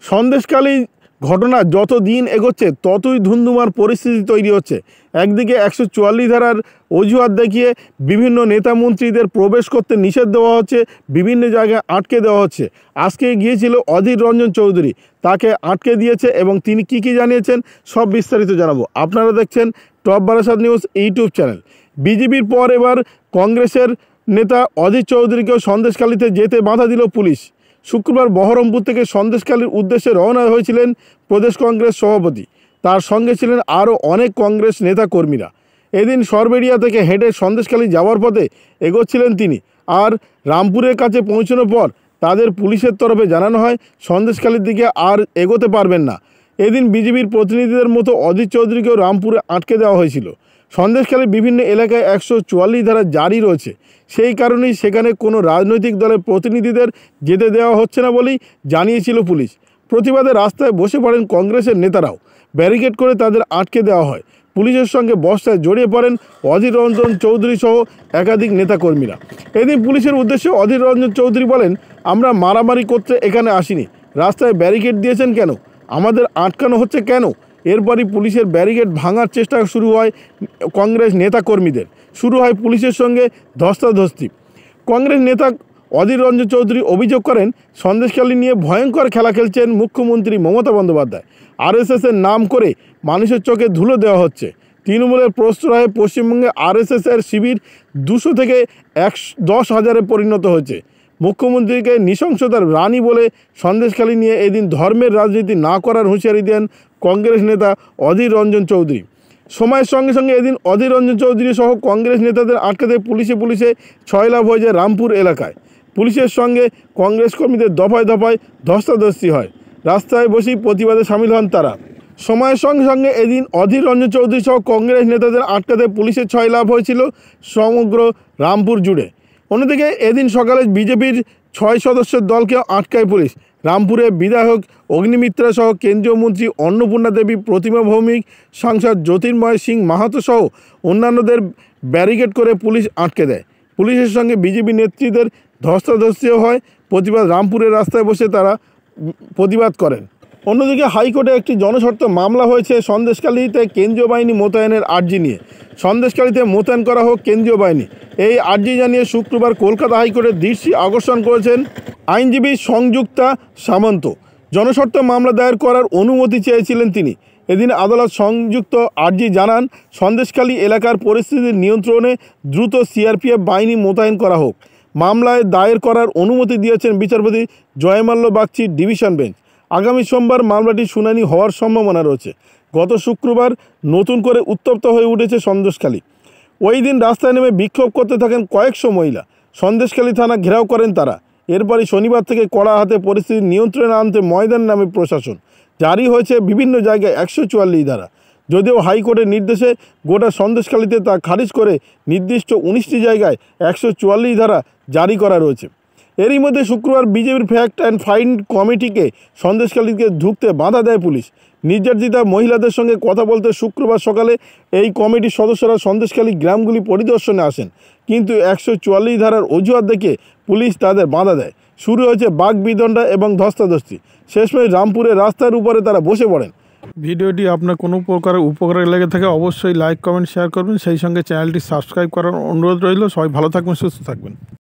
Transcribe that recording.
সন্দেশখালী ঘটনা যত দিন এগোচ্ছে ততই ধুন্ধুমার পরিস্থিতি তৈরি হচ্ছে। একদিকে 144 ধারার অজুহাত দেখিয়ে বিভিন্ন নেতা মন্ত্রীদের প্রবেশ করতে নিষেধ দেওয়া হচ্ছে, বিভিন্ন জায়গায় আটকে দেওয়া হচ্ছে। আজকে গিয়েছিল অধীর রঞ্জন চৌধুরী, তাকে আটকে দিয়েছে এবং তিনি কি জানিয়েছেন সব বিস্তারিত জানাবো। আপনারা দেখছেন top Barasat news YouTube channel. বিজেপির পর এবার কংগ্রেসের নেতা অধীর চৌধুরীকেও সন্দেশখালীতে যেতে বাধা দিল পুলিশ। শুক্রবার বহরমপুর থেকে সন্দেশখালীর উদ্দেশ্যে রওনা হয়েছিলেন প্রদেশ কংগ্রেস সভাপতি, তার সঙ্গে ছিলেন আরও অনেক কংগ্রেস নেতা কর্মীরা। এদিন সরবেরিয়া থেকে হেঁটে সন্দেশখালী যাওয়ার পথে এগোচ্ছিলেন তিনি, আর রামপুরের কাছে পৌঁছানোর পর তাদের পুলিশের তরফে জানানো হয় সন্দেশখালীর দিকে আর এগোতে পারবেন না। এদিন বিজেপির প্রতিনিধিদের মতো অধীর চৌধুরীকেও রামপুরে আটকে দেওয়া হয়েছিল। সন্দেশখালীর বিভিন্ন এলাকায় 144 ধারা জারি রয়েছে, সেই কারণেই সেখানে কোনো রাজনৈতিক দলের প্রতিনিধিদের যেতে দেওয়া হচ্ছে না বলেই জানিয়েছিল পুলিশ। প্রতিবাদে রাস্তায় বসে পড়েন কংগ্রেসের নেতারাও, ব্যারিকেড করে তাদের আটকে দেওয়া হয়। পুলিশের সঙ্গে বস্তায় জড়িয়ে পড়েন অধীর রঞ্জন চৌধুরী সহ একাধিক নেতাকর্মীরা। এদিন পুলিশের উদ্দেশ্যে অধীর রঞ্জন চৌধুরী বলেন, আমরা মারামারি করতে এখানে আসিনি, রাস্তায় ব্যারিকেড দিয়েছেন কেন, আমাদের আটকানো হচ্ছে কেন? এরপরই পুলিশের ব্যারিকেড ভাঙার চেষ্টা শুরু হয় কংগ্রেস নেতাকর্মীদের, শুরু হয় পুলিশের সঙ্গে ধস্তাধস্তি। কংগ্রেস নেতা অধীর রঞ্জন চৌধুরী অভিযোগ করেন, সন্দেশখালী নিয়ে ভয়ঙ্কর খেলা খেলছেন মুখ্যমন্ত্রী মমতা বন্দ্যোপাধ্যায়। আরএসএসের নাম করে মানুষের চোখে ধুলো দেওয়া হচ্ছে। তৃণমূলের প্রশ্রয়ে পশ্চিমবঙ্গে আরএসএসের শিবির 200 থেকে 10,000-এ পরিণত হয়েছে। মুখ্যমন্ত্রীকে নৃশংসতার রানী বলে সন্দেশখালী নিয়ে এদিন ধর্মের রাজনীতি না করার হুঁশিয়ারি দেন কংগ্রেস নেতা অধীর রঞ্জন চৌধুরী। সময়ের সঙ্গে সঙ্গে এদিন অধীর রঞ্জন চৌধুরী সহ কংগ্রেস নেতাদের আটকাতে পুলিশে ছয়লাভ হয়ে যায় রামপুর এলাকায়। পুলিশের সঙ্গে কংগ্রেস কর্মীদের দফায় দফায় ধস্তাধস্তি হয়, রাস্তায় বসেই প্রতিবাদে সামিল হন তারা। সময়ের সঙ্গে সঙ্গে এদিন অধীর রঞ্জন চৌধুরী সহ কংগ্রেস নেতাদের আটকাতে পুলিশের ছয়লাভ হয়েছিল সমগ্র রামপুর জুড়ে। অন্যদিকে এদিন সকালে বিজেপির 6 সদস্যের দলকেও আটকায় পুলিশ। রামপুরে বিধায়ক অগ্নিমিত্রা সহ কেন্দ্রীয় মন্ত্রী অন্নপূর্ণা দেবী, প্রতিমা ভৌমিক, সাংসদ জ্যোতির্ময় সিং মাহাতো সহ অন্যান্যদের ব্যারিকেড করে পুলিশ আটকে দেয়। পুলিশের সঙ্গে বিজেপি নেত্রীদের ধস্তাধস্তিও হয়। রামপুরের রাস্তায় বসে তারা প্রতিবাদ করেন। অন্যদিকে হাইকোর্টে একটি জনস্বার্থ মামলা হয়েছে সন্দেশখালীতে কেন্দ্রীয় বাহিনী মোতায়েনের আর্জি নিয়ে। সন্দেশখালীতে মোতায়েন করা হোক কেন্দ্রীয় বাহিনী, এই আর্জি জানিয়ে শুক্রবার কলকাতা হাইকোর্টের দৃষ্টি আকর্ষণ করেছেন আইনজীবী সংযুক্তা সামন্ত। জনস্বার্থ মামলা দায়ের করার অনুমতি চেয়েছিলেন তিনি। এদিন আদালত সংযুক্ত আর্জি জানান, সন্দেশখালী এলাকার পরিস্থিতি নিয়ন্ত্রণে দ্রুত সিআরপিএফ বাহিনী মোতায়েন করা হোক। মামলায় দায়ের করার অনুমতি দিয়েছেন বিচারপতি জয়মাল্য বাগচির ডিভিশন বেঞ্চ। আগামী সোমবার মামলাটির শুনানি হওয়ার সম্ভাবনা রয়েছে। গত শুক্রবার নতুন করে উত্তপ্ত হয়ে উঠেছে সন্দেশখালী। ওই দিন রাস্তায় নেমে বিক্ষোভ করতে থাকেন কয়েকশো মহিলা। সন্দেশখালী থানা ঘেরাও করেন তারা। এরপরই শনিবার থেকে কড়া হাতে পরিস্থিতি নিয়ন্ত্রণে আনতে ময়দান নামে প্রশাসন। জারি হয়েছে বিভিন্ন জায়গায় 144 ধারা। যদিও হাইকোর্টের নির্দেশে গোটা সন্দেশখালীতে তা খারিজ করে নির্দিষ্ট 19টি জায়গায় 144 ধারা জারি করা রয়েছে। এরই মধ্যে শুক্রবার বিজেপির ফ্যাক্ট অ্যান্ড ফাইন্ড কমিটিকে সন্দেশখালীতে ঢুকতে বাধা দেয় পুলিশ। নির্যাতিতা মহিলাদের সঙ্গে কথা বলতে শুক্রবার সকালে এই কমিটির সদস্যরা সন্দেশখালী গ্রামগুলি পরিদর্শনে আসেন, কিন্তু 144 ধারার অজুহাত দেখে পুলিশ তাদের বাধা দেয়। শুরু হয়েছে বাকবিতণ্ডা এবং ধস্তাধস্তি। শেষমেশ রামপুরের রাস্তার উপরে তারা বসে পড়েন। ভিডিওটি আপনার কোনো প্রকার উপকারে লেগে থাকে অবশ্যই লাইক, কমেন্ট, শেয়ার করবেন। সেই সঙ্গে চ্যানেলটি সাবস্ক্রাইব করার অনুরোধ রইল। সবাই ভালো থাকবেন, সুস্থ থাকবেন।